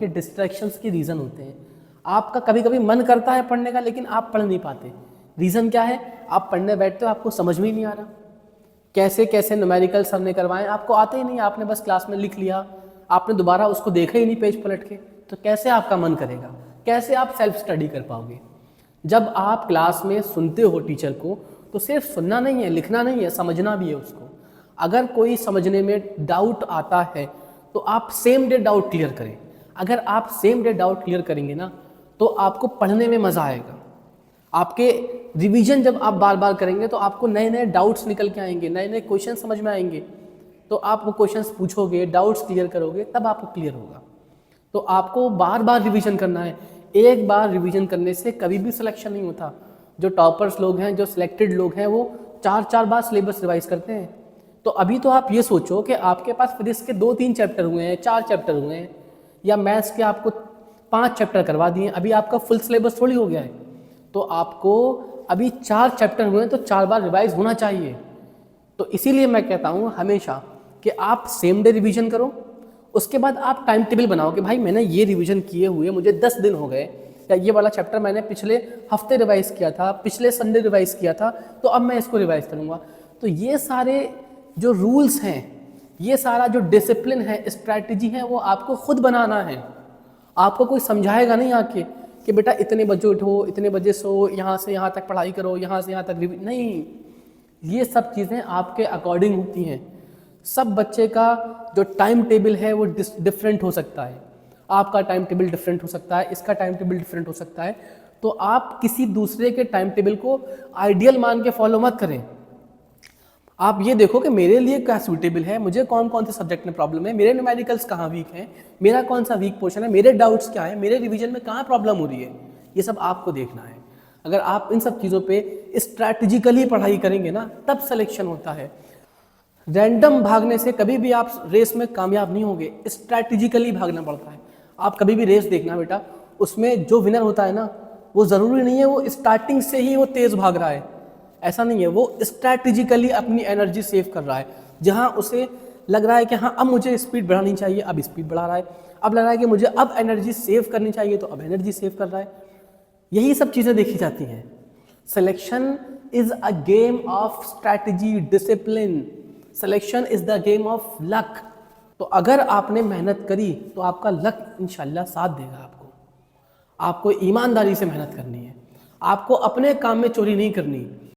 के डिस्ट्रैक्शंस के रीज़न होते हैं। आपका कभी कभी मन करता है पढ़ने का, लेकिन आप पढ़ नहीं पाते। रीज़न क्या है? आप पढ़ने बैठते हो, आपको समझ में ही नहीं आ रहा। कैसे कैसे न्यूमेरिकल सर ने करवाएं, आपको आते ही नहीं, आपने बस क्लास में लिख लिया, आपने दोबारा उसको देखा ही नहीं पेज पलट के, तो कैसे आपका मन करेगा? कैसे आप सेल्फ स्टडी कर पाओगे? जब आप क्लास में सुनते हो टीचर को, तो सिर्फ सुनना नहीं है, लिखना नहीं है, समझना भी है उसको। अगर कोई समझने में डाउट आता है तो आप सेम डे डाउट क्लियर करें। अगर आप सेम डे डाउट क्लियर करेंगे ना, तो आपको पढ़ने में मज़ा आएगा। आपके रिवीजन जब आप बार बार करेंगे तो आपको नए नए डाउट्स निकल के आएंगे, नए नए क्वेश्चन समझ में आएंगे। तो आप वो क्वेश्चंस पूछोगे, डाउट्स क्लियर करोगे, तब आपको क्लियर होगा। तो आपको बार बार रिवीजन करना है। एक बार रिवीजन करने से कभी भी सिलेक्शन नहीं होता। जो टॉपर्स लोग हैं, जो सिलेक्टेड लोग हैं, वो 4-4 बार सिलेबस रिवाइज करते हैं। तो अभी तो आप ये सोचो कि आपके पास फिजिक्स के 2-3 चैप्टर हुए हैं, 4 चैप्टर हुए हैं, या मैथ्स के आपको 5 चैप्टर करवा दिए, अभी आपका फुल सिलेबस थोड़ी हो गया है। तो आपको अभी 4 चैप्टर हुए हैं तो 4 बार रिवाइज होना चाहिए। तो इसीलिए मैं कहता हूँ हमेशा कि आप सेम डे रिवीजन करो, उसके बाद आप टाइम टेबल बनाओ कि भाई मैंने ये रिवीजन किए हुए मुझे 10 दिन हो गए, या ये वाला चैप्टर मैंने पिछले हफ्ते रिवाइज किया था, पिछले संडे रिवाइज किया था, तो अब मैं इसको रिवाइज करूँगा। तो ये सारे जो रूल्स हैं, ये सारा जो डिसिप्लिन है, स्ट्रैटेजी है, वो आपको खुद बनाना है। आपको कोई समझाएगा नहीं आके कि बेटा इतने बजे उठो, इतने बजे सो, यहाँ से यहाँ तक पढ़ाई करो, यहाँ से यहाँ तक नहीं। ये सब चीज़ें आपके अकॉर्डिंग होती हैं। सब बच्चे का जो टाइम टेबल है वो डिफरेंट हो सकता है। आपका टाइम टेबल डिफरेंट हो सकता है, इसका टाइम टेबल डिफरेंट हो सकता है। तो आप किसी दूसरे के टाइम टेबल को आइडियल मान के फॉलो मत करें। आप ये देखो कि मेरे लिए क्या सूटेबल है, मुझे कौन कौन से सब्जेक्ट में प्रॉब्लम है, मेरे न्यूमेरिकल्स कहाँ वीक हैं, मेरा कौन सा वीक पोर्शन है, मेरे डाउट्स क्या है, मेरे रिवीजन में कहाँ प्रॉब्लम हो रही है, ये सब आपको देखना है। अगर आप इन सब चीज़ों पे स्ट्रैटेजिकली पढ़ाई करेंगे ना, तब सिलेक्शन होता है। रैंडम भागने से कभी भी आप रेस में कामयाब नहीं होंगे, स्ट्रैटेजिकली भागना पड़ता है। आप कभी भी रेस देखना बेटा, उसमें जो विनर होता है ना, वो ज़रूरी नहीं है वो स्टार्टिंग से ही वो तेज़ भाग रहा है, ऐसा नहीं है। वो स्ट्रैटेजिकली अपनी एनर्जी सेव कर रहा है। जहाँ उसे लग रहा है कि हाँ अब मुझे स्पीड बढ़ानी चाहिए, अब स्पीड बढ़ा रहा है। अब लग रहा है कि मुझे अब एनर्जी सेव करनी चाहिए, तो अब एनर्जी सेव कर रहा है। यही सब चीज़ें देखी जाती हैं। Selection is a game of strategy, discipline. Selection is the game of luck. तो अगर आपने मेहनत करी तो आपका लक इंशाल्लाह साथ देगा। आपको ईमानदारी से मेहनत करनी है। आपको अपने काम में चोरी नहीं करनी।